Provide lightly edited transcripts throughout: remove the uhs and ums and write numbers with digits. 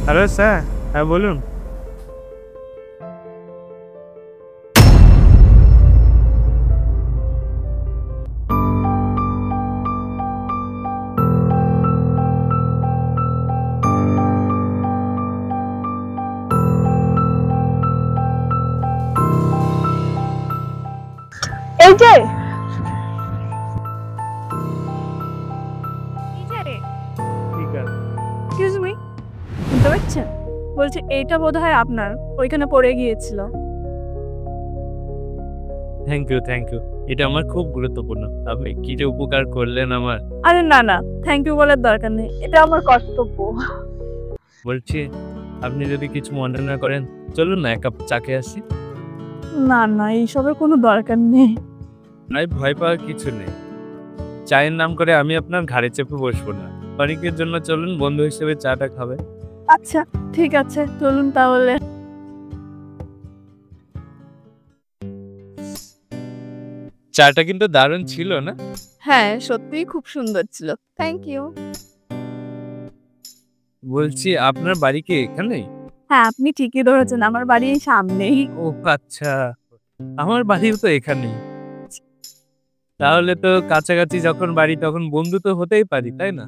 Hello sir, হ্যাঁ বলুন। এই যে ঠিক আছে। এক্সকিউজ মি, শুনতে পাচ্ছেন? বলছি এইটা বোধহয় আপনার, ওইখানে পড়ে গিয়েছিল। Thank you, thank you. এটা আমার খুব গুরুত্বপূর্ণ। আপনি কি যে উপকার করলেন আমার। আরে না না, থ্যাংক ইউ বলার দরকার নেই, এটা আমার কর্তব্য। বলছি, আপনি যদি কিছু মনে না করেন, চলুন না এক কাপ চা খেয়ে আসি। না না, এইসবের কোনো দরকার নেই। তাই ভয় পাওয়ার কিছু নেই। চায়ের নাম করে আমি আপনার ঘাড়ে চেপে বসবো না। অনেকের জন্য চলুন, বন্ধু হিসেবে চাটা খাবে। আচ্ছা ঠিক আছে, চলুন তাহলে। চাটা কিন্তু দারুণ ছিল না? হ্যাঁ, সত্যিই খুব সুন্দর ছিল, থ্যাংক ইউ। বলছি, আপনার বাড়ি কি এখানেই? হ্যাঁ, আপনি ঠিকই ধরেছেন, আমার বাড়ি এই সামনেই। ও আচ্ছা, আমার বাড়িও তো এখানেই। তাহলে তো কাছাকাছি যখন বাড়ি তখন বন্ধু তো হতেই পারি, তাই না?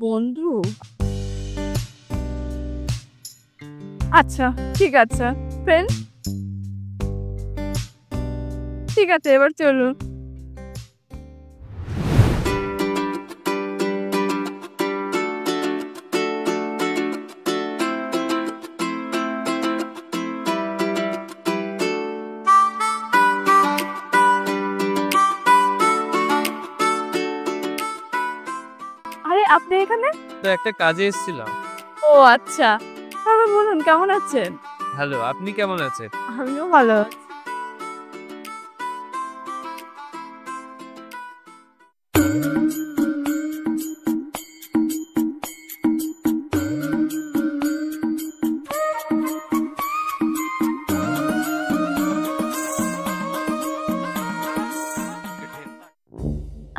বন্ধু? আচ্ছা ঠিক আছে, ফ্রেন্ড। ঠিক আছে, এবার চলুন। আরে আপনি এখানে? তো একটা কাজে এসেছিলাম। ও আচ্ছা, তাহলে বলুন কেমন আছেন? হ্যালো, আপনি কেমন আছেন? আমিও ভালো আছি।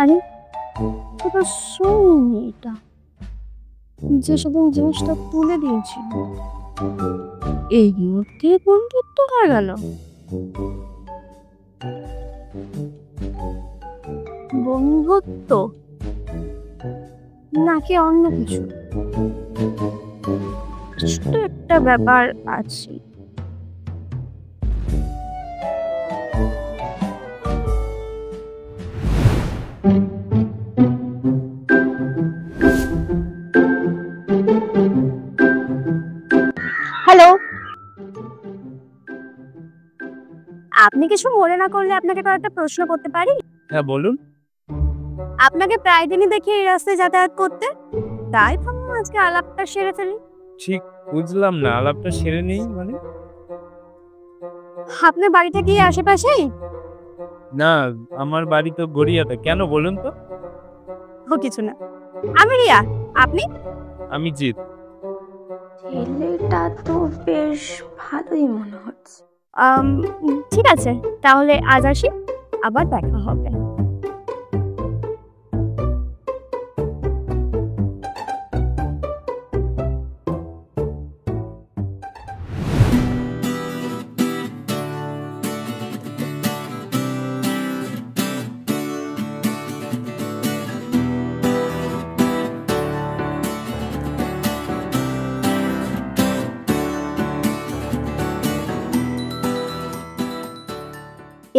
আরে এটা শোনি, এটা যে সেদিন জিনিসটা তুলে দিয়েছিল, এই মুহূর্তে বন্ধুত্ব হয়ে গেল। বন্ধুত্ব নাকি অন্য কিছু? কিছু তো একটা ব্যাপার আছে। হ্যালো, আপনি কিছু মনে না করলে আপনাকে কয়েকটা প্রশ্ন করতে পারি? হ্যাঁ বলুন। আপনাকে প্রায় দিনই দেখি এই রাস্তায় যাতায়াত করতে, তাই ভাবলাম আজকে আলাপটা সেরে ফেলি। ঠিক বুঝলাম না, আলাপটা সেরে নেই মানে? আপনার বাড়িটা কি আশেপাশেই? না, আমার বাড়ি তো গড়িয়াতে। কেন বলুন তো? ও কিছু না, আমি রিয়া। আপনি? আমি জিৎ। ছেলেটা তো বেশ ভালোই মনে হচ্ছে। ঠিক আছে, তাহলে আজ আসি, আবার দেখা হবে।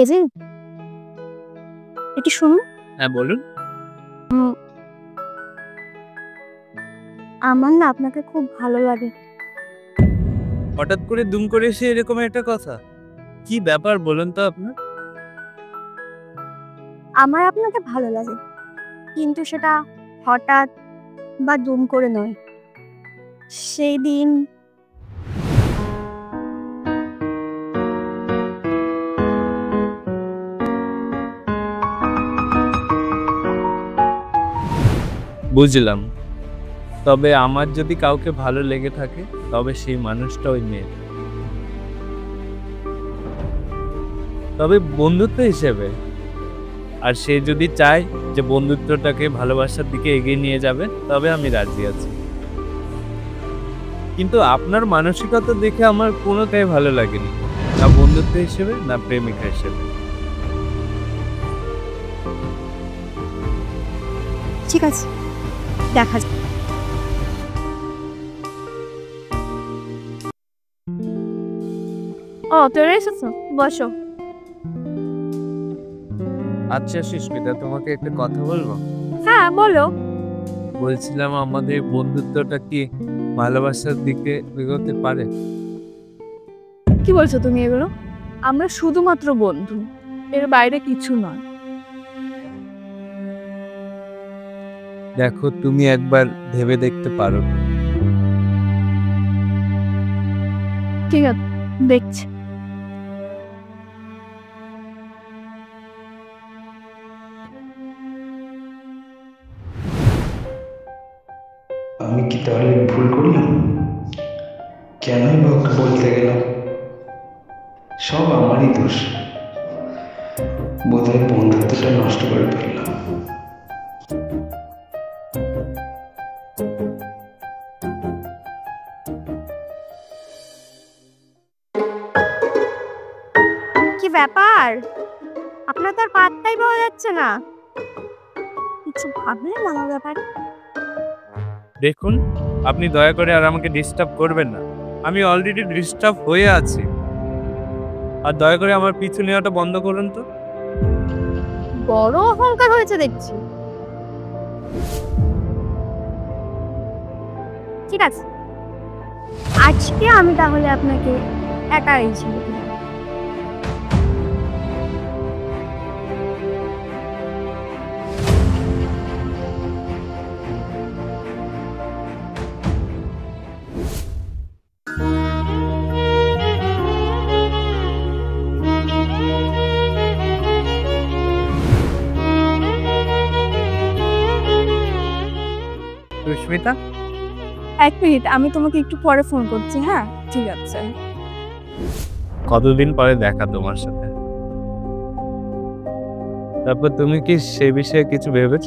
এই যে একটু শুনুন। হ্যাঁ বলুন। আমার না আপনাকে খুব ভালো লাগে। হঠাৎ করে দুম করে এসে এরকম একটা কথা? কি ব্যাপার বলুন তো আপনার? আমার আপনাকে ভালো লাগে, কিন্তু সেটা হঠাৎ বা দুম করে নয়। সেই দিন বুঝলাম। তবে আমার যদি কাউকে ভালো লেগে থাকে, তবে সেই মানুষটা ওই মেয়ে। তবে বন্ধুত্ব হিসেবে। আর সে যদি চায় যে বন্ধুত্বটাকে ভালোবাসার দিকে এগিয়ে নিয়ে যাবে, তবে আমি রাজি আছি। কিন্তু আপনার মানসিকতা দেখে আমার কোনোটাই ভালো লাগেনি, না বন্ধুত্ব হিসেবে না প্রেমিকা হিসেবে। ঠিক আছে, দেখা যাক। ও তোরা এসেছো, বসো। আচ্ছা সুস্মিতা, তোমাকে একটা কথা বলবো। হ্যাঁ বলো। বলছিলাম আমাদের বন্ধুত্বটা কি ভালোবাসার দিকে এগোতে পারে? কি বলছো তুমি এগুলো? আমরা শুধুমাত্র বন্ধু, এর বাইরে কিছু নয়। দেখো, তুমি একবার ভেবে দেখতে পারো। ঠিক আছে, দেখছি। আমি কি তাহলে ভুল করলাম? কেনই বা ওকে বলতে গেলাম? সব আমারই দোষ। বোধহয় বন্ধুত্বটা নষ্ট করে ফেললাম। কি ব্যাপার, আপনার তো আর পাত্তাই পাওয়া যাচ্ছে না। কিছু ভাবলেন আমার ব্যাপারে? দেখুন, আপনি দয়া করে আর আমাকে ডিস্টার্ব করবেন না। আমি অলরেডি ডিস্টার্ব হয়ে আছি। আর দয়া করে আমার পিছু নেওয়াটা বন্ধ করুন তো। বড় অহংকার হয়েছে দেখছি। ঠিক আছে, আজকে আমি তাহলে আপনাকে একাই ছেড়ে দিলাম। সুস্মিতা, এক মিনিট, আমি তোমাকে একটু পরে ফোন করছি। হ্যাঁ ঠিক আছে। কতদিন পরে দেখা তোমার সাথে। তারপর তুমি কি সে বিষয়ে কিছু ভেবেছ?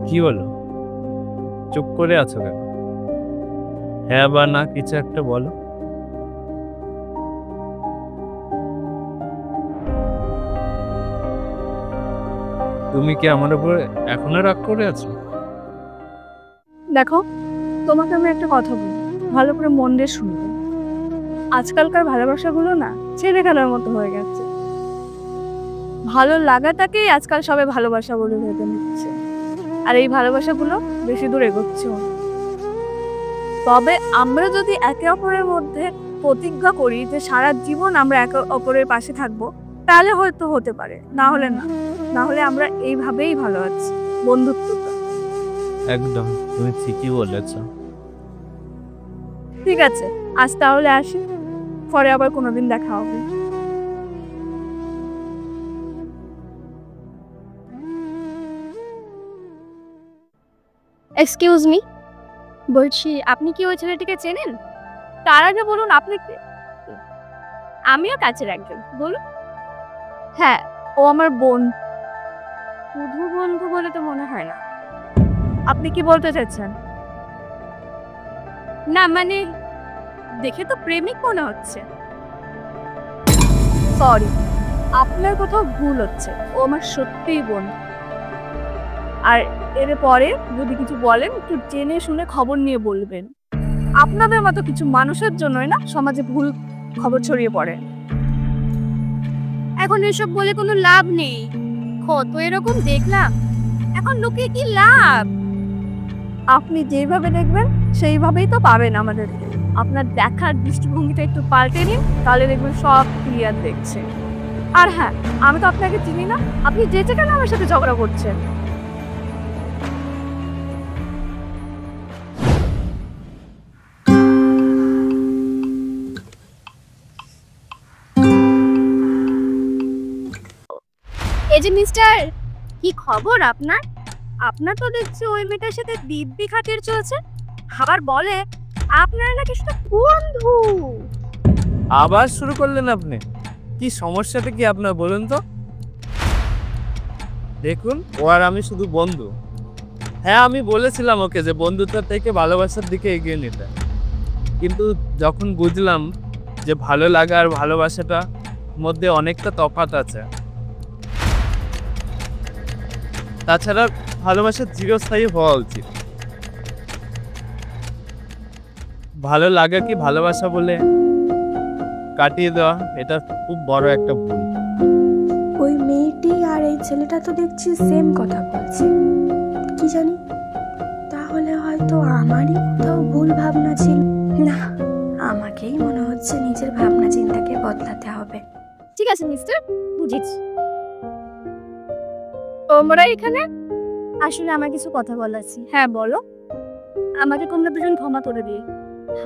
কি বলো, চুপ করে আছো কেন? হ্যাঁ বা না কিছু একটা বলো। তুমি কি আমার উপর এখনো রাগ করে আছো? দেখো, তোমাকে আমি একটা কথা বলি, ভালো করে মন দিয়ে শুনবে। আজকালকার ভালোবাসাগুলো না ছেড়ে খেলার মতো হয়ে গেছে। ভালো লাগাটাকেই আজকাল সবাই ভালোবাসা বলে ভেবে নিচ্ছে, আর এই ভালোবাসাগুলো বেশি দূর এগোচ্ছে না। তবে আমরা যদি একে অপরের মধ্যে প্রতিজ্ঞা করি যে সারা জীবন আমরা একে অপরের পাশে থাকবো, তাহলে হয়তো হতে পারে, না হলে না। না হলে আমরা এইভাবেই ভালো আছি, বন্ধুত্বটা। একদম, তুমি ঠিকই বলেছ। ঠিক আছে, আজ তাহলে আসি, পরে আবার কোনোদিন দেখা হবে। এক্সকিউজ মি, বলছি আপনি কি ওই ছেলেটিকে চেনেন? তার আগে বলুন আপনি কে? আমিও কাছের একজন, বলুন। হ্যাঁ, ও আমার বোন। শুধু বন্ধু বলে তো মনে হয় না। আপনি কি বলতে চাচ্ছেন? না মানে, দেখে তো প্রেমিক মনে হচ্ছে। সরি, আপনার কোথাও ভুল হচ্ছে। ও আমার সত্যিই বোন। আর এর পরে যদি কিছু বলেন, একটু জেনে শুনে খবর নিয়ে বলবেন। আপনাদের মতো কিছু মানুষের জন্যই না সমাজে ভুল খবর ছড়িয়ে পড়ে। এখন এসব বলে কোনো লাভ নেই। কত এরকম দেখলাম, এখন লোকে কি লাভ? আপনি যেভাবে দেখবেন সেইভাবেই তো পাবেন আমাদেরকে। আপনার দেখার দৃষ্টিভঙ্গিটা একটু পাল্টে নিন, তাহলে দেখবেন সব ক্লিয়ার দেখছে। আর হ্যাঁ, আমি তো আপনাকে চিনি না, আপনি যেতে কেন আমার সাথে ঝগড়া করছেন? এই যে মিস্টার, কি খবর আপনার? আপনার তো দেখছি ওই মেয়েটার সাথে দিব্যি খাতির চলছে। আবার বলে আপনারা নাকি শুধু বন্ধু। আবার শুরু করলেন আপনি। কি সমস্যাটা কি আপনার বলুন তো? দেখুন, ও আর আমি শুধু বন্ধু, হ্যাঁ, আমি বলেছিলাম ওকে যে বন্ধুত্বের থেকে ভালোবাসার দিকে এগিয়ে নিতে, কিন্তু যখন বুঝলাম যে ভালো লাগা আর ভালোবাসাটা মধ্যে অনেকটা তফাৎ আছে, তাছাড়া ভালোবাসা চিরস্থায়ী হওয়া উচিত। ভালো লাগা কি ভালোবাসা বলে কাটিয়ে দেওয়া, এটা খুব বড় একটা ভুল। ওই মেয়েটি আর এই ছেলেটা তো দেখছি সেম কথা বলছে, কি জানি তাহলে হয়তো আমারই কোথাও ভুল ভাবনা ছিল। না, আমাকেই মনে হচ্ছে নিজের ভাবনা চিন্তাকে বদলাতে হবে। ঠিক আছে মিস্টার, বুঝেছি। তোমরা এখানে আসলে আমার কিছু কথা বলার আছে। হ্যাঁ বলো। আমাকে তোমরা দুজন ক্ষমা করে দিয়ে,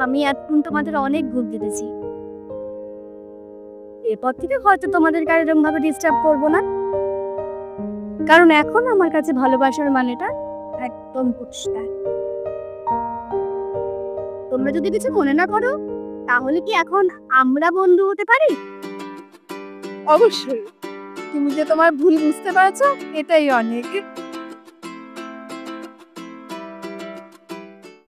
আমি এতক্ষণ তোমাদের অনেক ভুল দিতেছি। এরপর থেকে হয়তো তোমাদেরকে আর এরকম ভাবে ডিস্টার্ব করবো না, কারণ এখন আমার কাছে ভালোবাসার মানেটা একদম পরিষ্কার। তোমরা যদি কিছু মনে না করো, তাহলে কি এখন আমরা বন্ধু হতে পারি? অবশ্যই। তুমি যে তোমার ভুল বুঝতে পারছো, এটাই অনেক।